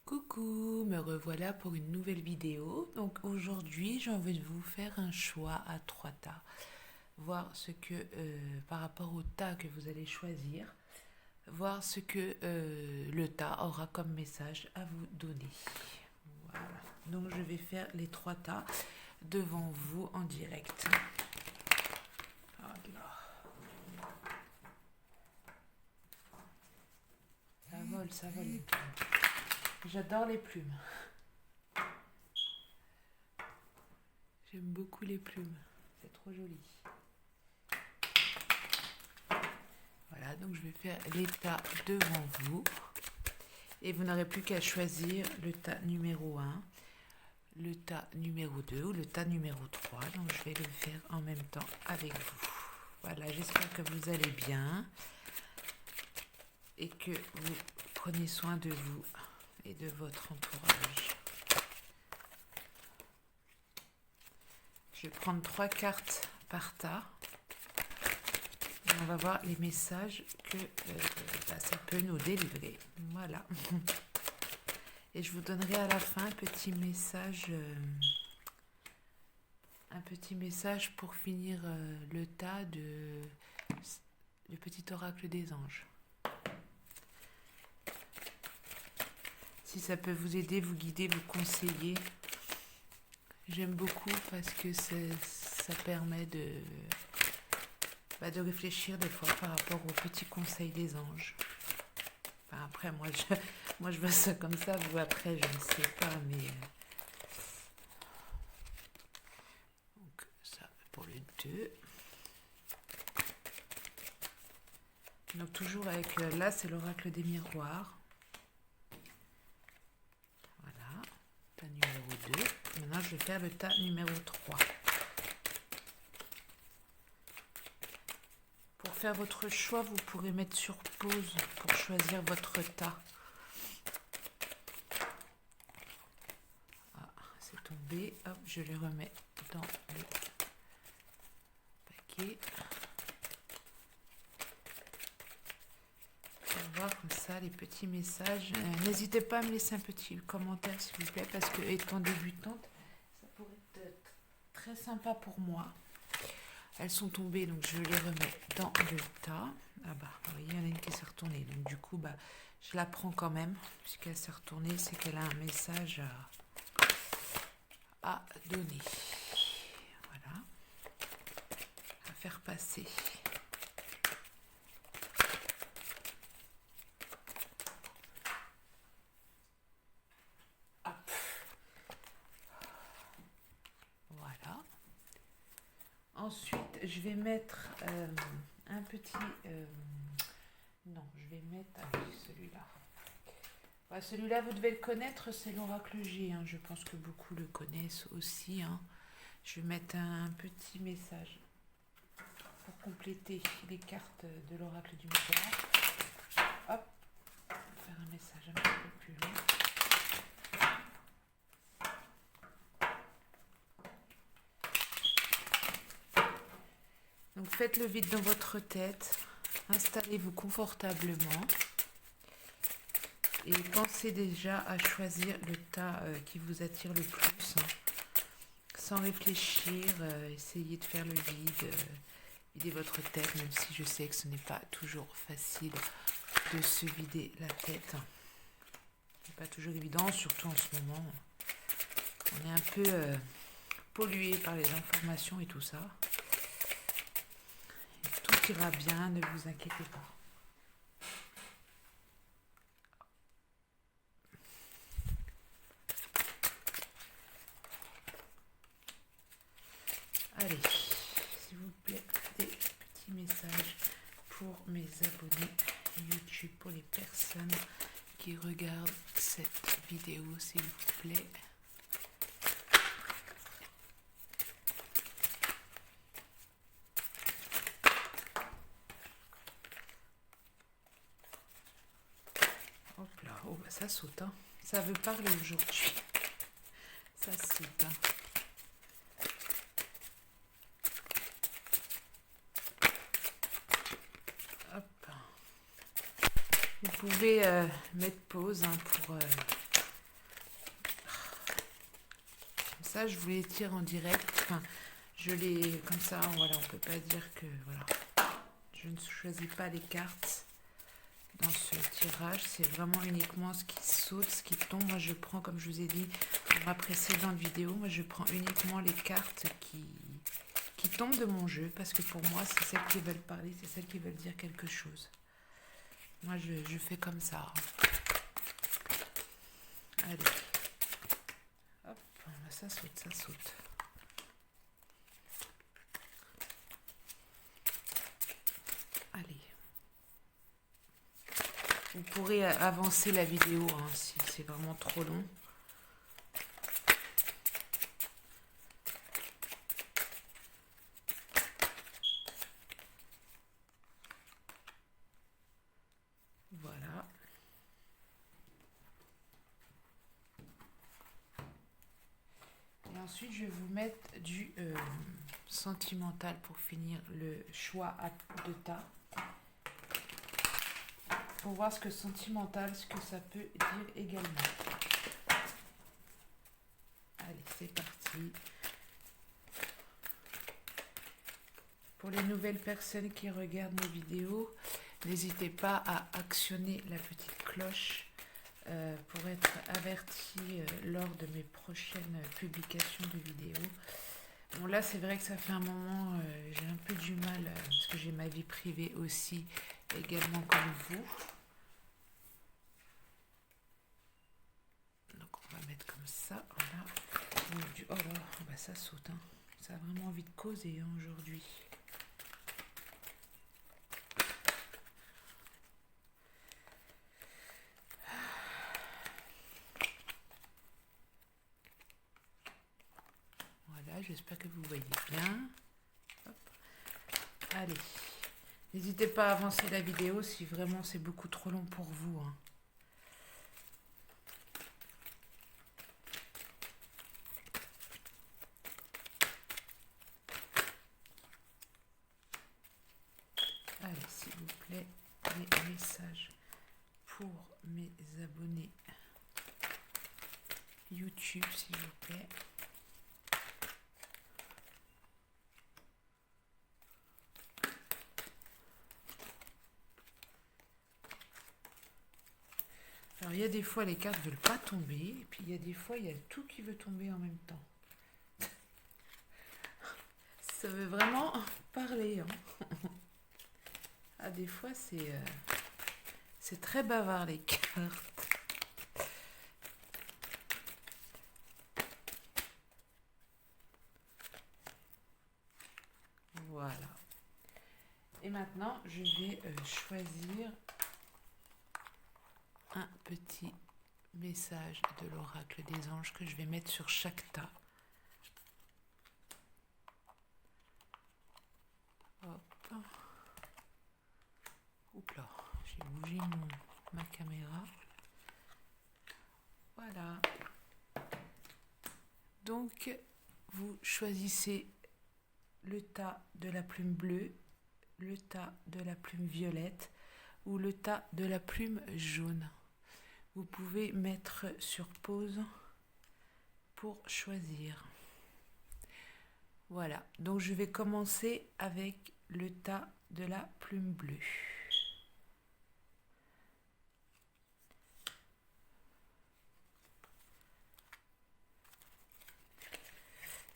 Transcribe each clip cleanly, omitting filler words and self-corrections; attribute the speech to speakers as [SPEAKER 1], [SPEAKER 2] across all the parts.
[SPEAKER 1] Coucou, me revoilà pour une nouvelle vidéo. Donc aujourd'hui, j'ai envie de vous faire un choix à trois tas. Voir ce que, par rapport au tas que vous allez choisir, voir ce que le tas aura comme message à vous donner. Voilà. Donc je vais faire les trois tas devant vous en direct. Voilà. Ça vole les plumes. J'adore les plumes. J'aime beaucoup les plumes. C'est trop joli. Voilà, donc je vais faire les tas devant vous. Et vous n'aurez plus qu'à choisir le tas numéro 1, le tas numéro 2 ou le tas numéro 3. Donc je vais le faire en même temps avec vous. Voilà, j'espère que vous allez bien et que vous prenez soin de vous et de votre entourage. Je vais prendre 3 cartes par tas. Et on va voir les messages que ça peut nous délivrer. Voilà. Et je vous donnerai à la fin un petit message pour finir le tas du petit oracle des anges. Si ça peut vous aider, vous guider, vous conseiller, j'aime beaucoup parce que ça permet de réfléchir des fois par rapport aux petits conseils des anges. Enfin, après, moi je vois ça comme ça, vous après, je ne sais pas, mais... Donc, ça pour le 2. Donc, toujours avec... Là, c'est l'oracle des miroirs. Voilà, tas numéro 2. Maintenant, je vais faire le tas numéro 3. Pour faire votre choix, vous pourrez mettre sur pause pour choisir votre tas. Ah, c'est tombé. Hop, je le remets dans le paquet. On va voir comme ça les petits messages. N'hésitez pas à me laisser un petit commentaire s'il vous plaît, parce que étant débutante, ça pourrait être très sympa pour moi. Elles sont tombées, donc je les remets dans le tas. Ah bah, vous voyez, il y en a une qui s'est retournée. Donc du coup, je la prends quand même, puisqu'elle s'est retournée, c'est qu'elle a un message à donner. Voilà. À faire passer. Hop. Voilà. Ensuite, je vais mettre un petit... non, je vais mettre celui-là. Ouais, celui-là, vous devez le connaître, c'est l'oracle G. Hein. Je pense que beaucoup le connaissent aussi. Hein. Je vais mettre un petit message pour compléter les cartes de l'oracle du miroir. Hop, faire un message un petit peu plus long. Donc faites le vide dans votre tête, installez-vous confortablement et pensez déjà à choisir le tas qui vous attire le plus. Hein. Sans réfléchir, essayez de faire le vide, vider votre tête, même si je sais que ce n'est pas toujours facile de se vider la tête. Ce n'est pas toujours évident, surtout en ce moment. On est un peu pollué par les informations et tout ça. Tout ira bien, ne vous inquiétez pas. Allez, s'il vous plaît, des petits messages pour mes abonnés YouTube, pour les personnes qui regardent cette vidéo, s'il vous plaît. Hop là, oh bah ça saute, hein. Ça veut parler aujourd'hui. Ça saute, hein. Hop. Vous pouvez mettre pause hein, pour ça, je vous les tire en direct. Enfin, je les... Comme ça, voilà, on peut pas dire que... Voilà. Je ne choisis pas les cartes dans ce tirage. C'est vraiment uniquement ce qui saute, ce qui tombe. Moi, je prends, comme je vous ai dit dans ma précédente vidéo, moi, je prends uniquement les cartes qui tombent de mon jeu. Parce que pour moi, c'est celles qui veulent parler, c'est celles qui veulent dire quelque chose. Moi, je fais comme ça. Allez. Hop, ça saute, ça saute. Allez. Vous pourrez avancer la vidéo hein, si c'est vraiment trop long. Voilà. Et ensuite, je vais vous mettre du sentimental pour finir le choix de tas. Pour voir ce que sentimental, ce que ça peut dire également. Allez, c'est parti. Pour les nouvelles personnes qui regardent mes vidéos, n'hésitez pas à actionner la petite cloche pour être averti lors de mes prochaines publications de vidéos. Bon, là, c'est vrai que ça fait un moment, j'ai un peu du mal, parce que j'ai ma vie privée aussi, également comme vous. Donc, on va mettre comme ça, voilà. Oh là, bah, ça saute, hein. Ça a vraiment envie de causer hein, aujourd'hui. J'espère que vous voyez bien. Hop. Allez, n'hésitez pas à avancer la vidéo si vraiment c'est beaucoup trop long pour vous. Hein. Allez, s'il vous plaît, les messages pour mes abonnés YouTube, s'il vous plaît. Alors, il y a des fois, les cartes ne veulent pas tomber. Et puis, il y a des fois, il y a tout qui veut tomber en même temps. Ça veut vraiment parler. Hein. Ah, des fois, c'est très bavard, les cartes. Voilà. Et maintenant, je vais choisir un petit message de l'oracle des anges que je vais mettre sur chaque tas. Hop. Oups là, j'ai bougé ma caméra. Voilà. Donc, vous choisissez le tas de la plume bleue, le tas de la plume violette ou le tas de la plume jaune. Vous pouvez mettre sur pause pour choisir. Voilà, donc je vais commencer avec le tas de la plume bleue.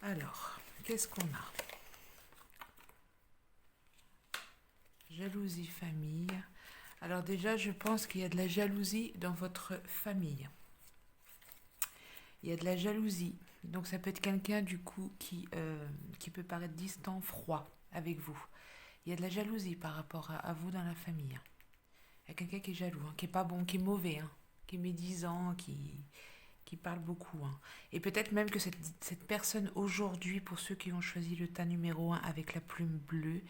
[SPEAKER 1] Alors, qu'est-ce qu'on a? Jalousie famille. Alors déjà, je pense qu'il y a de la jalousie dans votre famille. Il y a de la jalousie. Donc ça peut être quelqu'un du coup qui peut paraître distant, froid avec vous. Il y a de la jalousie par rapport à vous dans la famille. Il y a quelqu'un qui est jaloux, hein, qui est pas bon, qui est mauvais, hein, qui est médisant, qui parle beaucoup. Hein. Et peut-être même que cette personne aujourd'hui, pour ceux qui ont choisi le tas numéro 1 avec la plume bleue,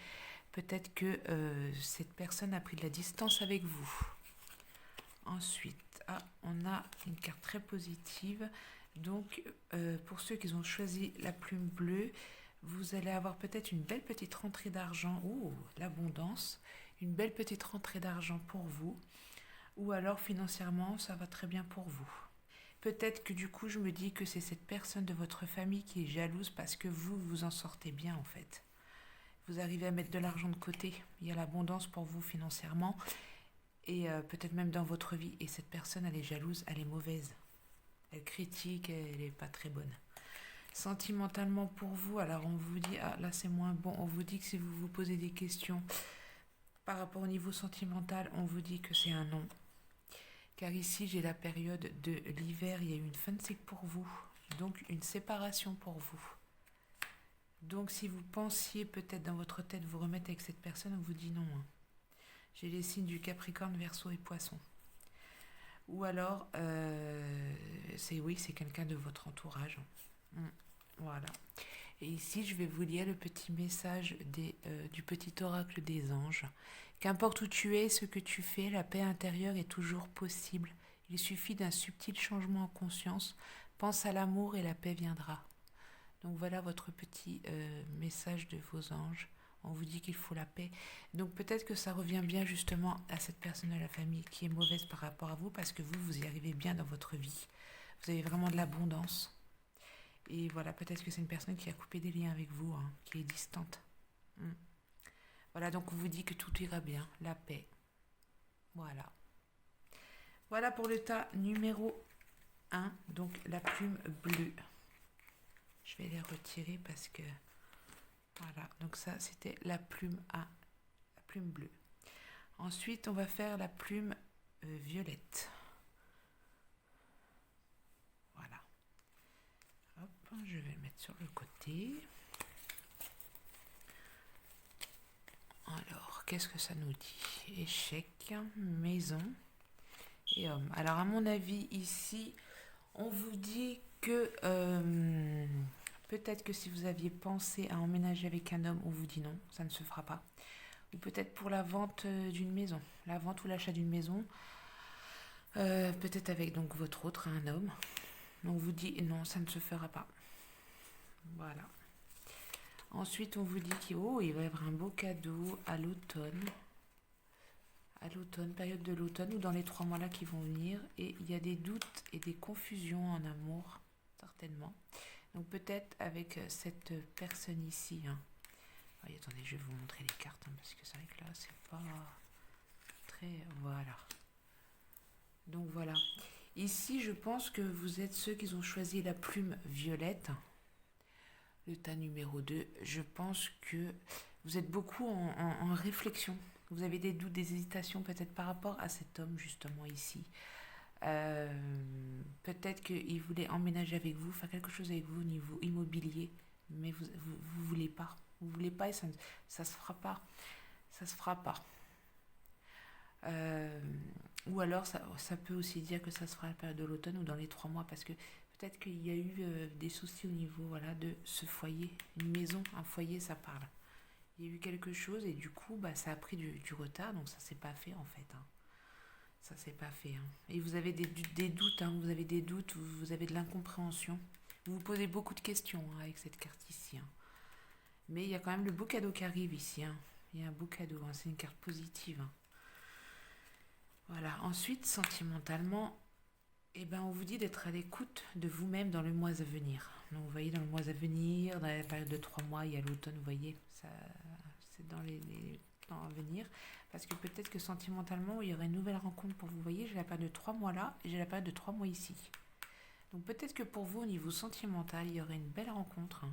[SPEAKER 1] peut-être que cette personne a pris de la distance avec vous. Ensuite, on a une carte très positive. Donc, pour ceux qui ont choisi la plume bleue, vous allez avoir peut-être une belle petite rentrée d'argent. Oh, l'abondance. Une belle petite rentrée d'argent pour vous. Ou alors, financièrement, ça va très bien pour vous. peut-être que du coup, je me dis que c'est cette personne de votre famille qui est jalouse parce que vous, vous en sortez bien en fait. Vous arrivez à mettre de l'argent de côté. Il y a l'abondance pour vous financièrement et peut-être même dans votre vie. Et cette personne, elle est jalouse, elle est mauvaise. Elle critique, elle n'est pas très bonne. Sentimentalement pour vous, alors on vous dit, ah là c'est moins bon, on vous dit que si vous vous posez des questions par rapport au niveau sentimental, on vous dit que c'est un non. Car ici j'ai la période de l'hiver, il y a eu une fin de cycle pour vous, donc une séparation pour vous. Donc si vous pensiez peut-être dans votre tête vous remettre avec cette personne, on vous dit non. J'ai les signes du Capricorne, Verseau et Poisson. Ou alors, c'est quelqu'un de votre entourage. Voilà. Et ici, je vais vous lire le petit message du petit oracle des anges. Qu'importe où tu es, ce que tu fais, la paix intérieure est toujours possible. Il suffit d'un subtil changement en conscience. Pense à l'amour et la paix viendra. Donc voilà votre petit message de vos anges. On vous dit qu'il faut la paix. Donc peut-être que ça revient bien justement à cette personne de la famille qui est mauvaise par rapport à vous parce que vous, vous y arrivez bien dans votre vie. Vous avez vraiment de l'abondance. Et voilà, peut-être que c'est une personne qui a coupé des liens avec vous, qui est distante. Voilà, donc on vous dit que tout ira bien, la paix. Voilà. Voilà pour le tas numéro 1, donc la plume bleue. Je vais les retirer parce que... Voilà, donc ça c'était la plume A, la plume bleue. Ensuite, on va faire la plume violette. Voilà. Hop, je vais le mettre sur le côté. Alors, qu'est-ce que ça nous dit? Échec, maison et homme. Alors, à mon avis, ici, on vous dit que peut-être que si vous aviez pensé à emménager avec un homme, on vous dit non, ça ne se fera pas. Ou peut-être pour la vente d'une maison, la vente ou l'achat d'une maison, peut-être avec donc votre autre, un homme. On vous dit non, ça ne se fera pas. Voilà. Ensuite, on vous dit qu'il va y avoir un beau cadeau à l'automne. À l'automne, période de l'automne ou dans les 3 mois là qui vont venir. Et il y a des doutes et des confusions en amour, certainement. Donc peut-être avec cette personne ici. Attendez, je vais vous montrer les cartes parce que c'est vrai que là, c'est pas très... Voilà. Donc voilà. Ici, je pense que vous êtes ceux qui ont choisi la plume violette. Le tas numéro 2. Je pense que vous êtes beaucoup en réflexion. Vous avez des doutes, des hésitations peut-être par rapport à cet homme justement ici. Peut-être qu'il voulait emménager avec vous, faire quelque chose avec vous au niveau immobilier, mais vous voulez pas. Vous voulez pas et ça se fera pas. Ça se fera pas. Ou alors ça peut aussi dire que ça se fera à la période de l'automne ou dans les 3 mois parce que peut-être qu'il y a eu des soucis au niveau de ce foyer. Une maison, un foyer, ça parle. Il y a eu quelque chose et du coup ça a pris du retard, donc ça s'est pas fait en fait. Ça s'est pas fait. Et vous avez des doutes, vous avez des doutes, vous avez de l'incompréhension. Vous vous posez beaucoup de questions avec cette carte ici. Mais il y a quand même le beau cadeau qui arrive ici. Il y a un beau cadeau, c'est une carte positive. Voilà. Ensuite, sentimentalement, on vous dit d'être à l'écoute de vous-même dans le mois à venir. Donc vous voyez, dans le mois à venir, dans la période de 3 mois, il y a l'automne, vous voyez, ça, c'est dans les temps à venir. Parce que peut-être que sentimentalement, il y aurait une nouvelle rencontre pour vous. Vous voyez, j'ai la période de 3 mois là et j'ai la période de 3 mois ici. Donc peut-être que pour vous, au niveau sentimental, il y aurait une belle rencontre.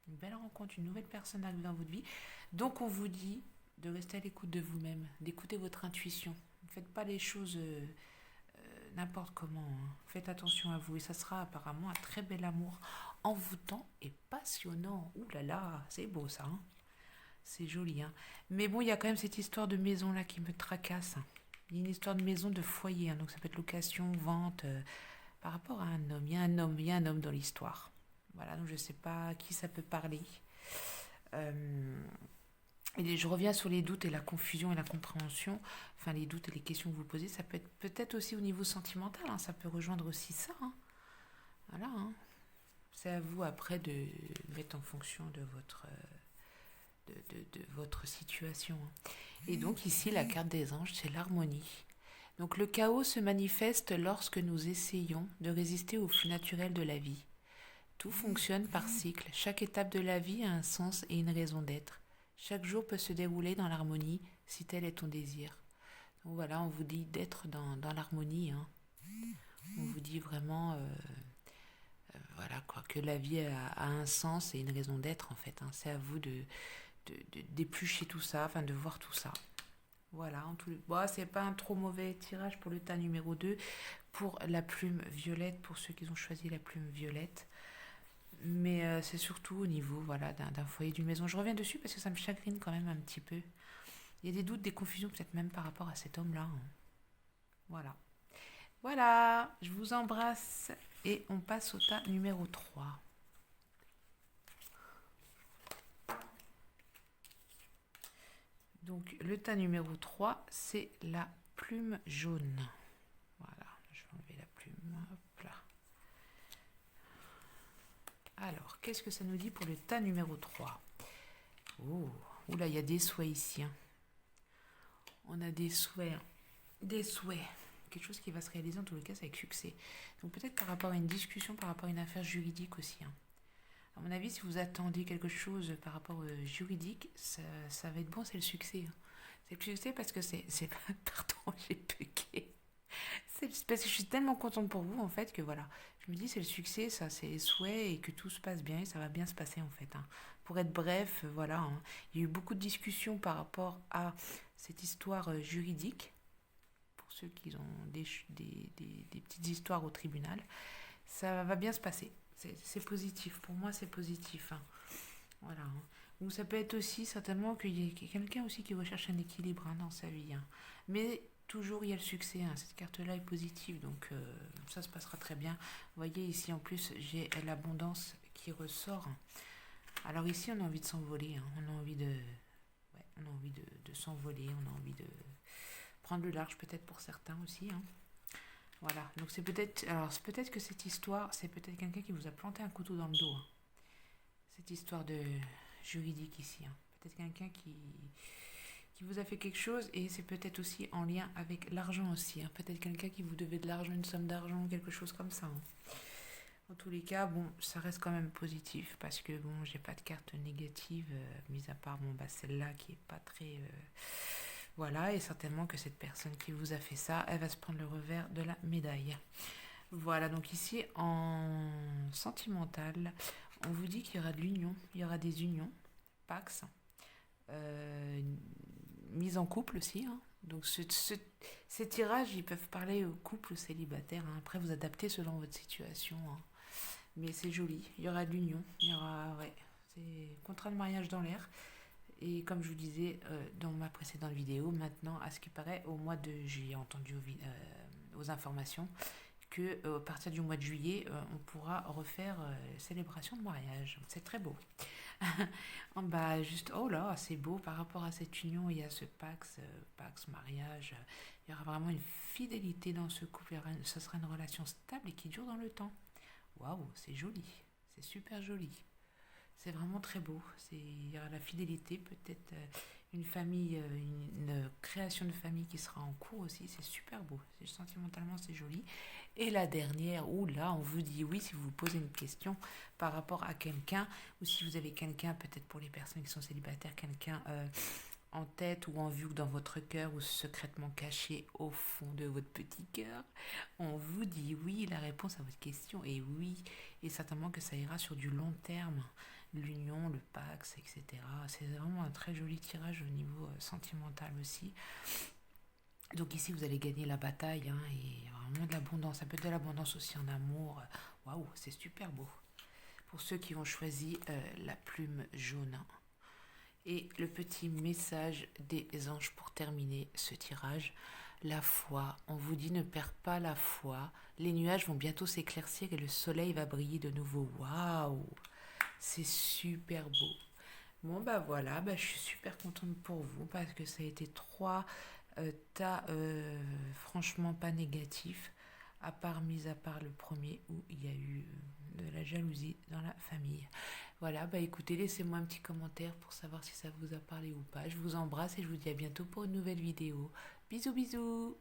[SPEAKER 1] Une belle rencontre, une nouvelle personne arrive dans votre vie. Donc on vous dit de rester à l'écoute de vous-même, d'écouter votre intuition. Ne faites pas les choses n'importe comment. Faites attention à vous et ça sera apparemment un très bel amour envoûtant et passionnant. Ouh là là, c'est beau ça. C'est joli. Mais bon, il y a quand même cette histoire de maison là qui me tracasse. Il y a une histoire de maison, de foyer. Donc ça peut être location, vente, par rapport à un homme. Il y a un homme dans l'histoire. Voilà, donc je ne sais pas à qui ça peut parler. Et je reviens sur les doutes et la confusion et la compréhension. Enfin, les doutes et les questions que vous posez, ça peut être peut-être aussi au niveau sentimental. Ça peut rejoindre aussi ça. Voilà. C'est à vous après de mettre en fonction de votre situation. Et donc ici, la carte des anges, c'est l'harmonie. Donc le chaos se manifeste lorsque nous essayons de résister au flux naturel de la vie. Tout fonctionne par cycle. Chaque étape de la vie a un sens et une raison d'être. Chaque jour peut se dérouler dans l'harmonie si tel est ton désir. Donc voilà, on vous dit d'être dans l'harmonie, hein. On vous dit vraiment voilà, quoi, que la vie a un sens et une raison d'être en fait, hein. C'est à vous d'éplucher tout ça, enfin de voir tout ça. Voilà, en tout bon, c'est pas un trop mauvais tirage pour le tas numéro 2 pour la plume violette, pour ceux qui ont choisi la plume violette. Mais c'est surtout au niveau voilà, d'un foyer, d'une maison. Je reviens dessus parce que ça me chagrine quand même un petit peu. Il y a des doutes, des confusions, peut-être même par rapport à cet homme-là, hein. Voilà. Voilà, je vous embrasse et on passe au tas numéro 3. Donc le tas numéro 3, c'est la plume jaune. Voilà, je vais enlever la plume. Hop là. Alors, qu'est-ce que ça nous dit pour le tas numéro 3? Oh, oula, il y a des souhaits ici, hein. On a des souhaits, hein. Des souhaits. Quelque chose qui va se réaliser en tous les cas avec succès. Donc peut-être par rapport à une discussion, par rapport à une affaire juridique aussi, hein. À mon avis, si vous attendez quelque chose par rapport au juridique, ça va être bon, c'est le succès, hein. C'est le succès parce que c'est pardon, j'ai bugué. C'est parce que je suis tellement contente pour vous en fait que voilà, je me dis c'est le succès, ça c'est les souhaits et que tout se passe bien et ça va bien se passer en fait, hein. Pour être bref, voilà, hein. Il y a eu beaucoup de discussions par rapport à cette histoire juridique pour ceux qui ont des petites histoires au tribunal. Ça va bien se passer. C'est positif. Pour moi, c'est positif, hein. Voilà, hein. Ou ça peut être aussi certainement qu'il y ait quelqu'un aussi qui recherche un équilibre, hein, dans sa vie, hein. Mais toujours il y a le succès, hein. Cette carte-là est positive, donc ça se passera très bien. Vous voyez ici en plus j'ai l'abondance qui ressort. Alors ici on a envie de s'envoler, hein. On a envie de, ouais, on a envie de s'envoler, on a envie de prendre le large peut-être pour certains aussi, hein. Voilà, donc c'est peut-être, alors c'est peut-être que cette histoire, c'est peut-être quelqu'un qui vous a planté un couteau dans le dos, hein. Cette histoire de juridique ici, hein. Peut-être quelqu'un qui vous a fait quelque chose et c'est peut-être aussi en lien avec l'argent aussi, hein. Peut-être quelqu'un qui vous devait de l'argent, une somme d'argent, quelque chose comme ça, hein. En tous les cas, bon, ça reste quand même positif parce que bon, j'ai pas de carte négative, mis à part bon, bah, celle-là qui est pas très. Voilà, et certainement que cette personne qui vous a fait ça, elle va se prendre le revers de la médaille. Voilà, donc ici en sentimental, on vous dit qu'il y aura de l'union, il y aura des unions, Pax, euh, mise en couple aussi, hein. Donc ces tirages, ils peuvent parler aux couples célibataires, hein. Après, vous adaptez selon votre situation, hein. Mais c'est joli, il y aura de l'union, il y aura, ouais, c'est contrat de mariage dans l'air. Et comme je vous disais dans ma précédente vidéo, maintenant, à ce qui paraît, au mois de juillet, entendu aux informations, que à partir du mois de juillet, on pourra refaire célébration de mariage. C'est très beau. En bas, juste, oh là, c'est beau par rapport à cette union, il y a ce Pax mariage. Il y aura vraiment une fidélité dans ce couple. Ce sera une relation stable et qui dure dans le temps. Waouh, c'est joli. C'est super joli. C'est vraiment très beau. Il y aura la fidélité, peut-être une famille, une création de famille qui sera en cours aussi. C'est super beau. Sentimentalement, c'est joli. Et la dernière, où là, on vous dit oui si vous vous posez une question par rapport à quelqu'un, ou si vous avez quelqu'un, peut-être pour les personnes qui sont célibataires, quelqu'un en tête ou en vue ou dans votre cœur ou secrètement caché au fond de votre petit cœur, on vous dit oui, la réponse à votre question est oui, et certainement que ça ira sur du long terme, l'union, le Pax, etc. C'est vraiment un très joli tirage au niveau sentimental aussi. Donc ici, vous allez gagner la bataille, hein, et vraiment de l'abondance. Ça peut être de l'abondance aussi en amour. Waouh, c'est super beau. Pour ceux qui ont choisi la plume jaune. Et le petit message des anges pour terminer ce tirage. La foi, on vous dit ne perds pas la foi. Les nuages vont bientôt s'éclaircir et le soleil va briller de nouveau. Waouh, c'est super beau. Bon bah voilà, bah, je suis super contente pour vous parce que ça a été trois tas franchement pas négatifs, mis à part le premier où il y a eu de la jalousie dans la famille. Voilà, bah écoutez, laissez-moi un petit commentaire pour savoir si ça vous a parlé ou pas. Je vous embrasse et je vous dis à bientôt pour une nouvelle vidéo. Bisous bisous.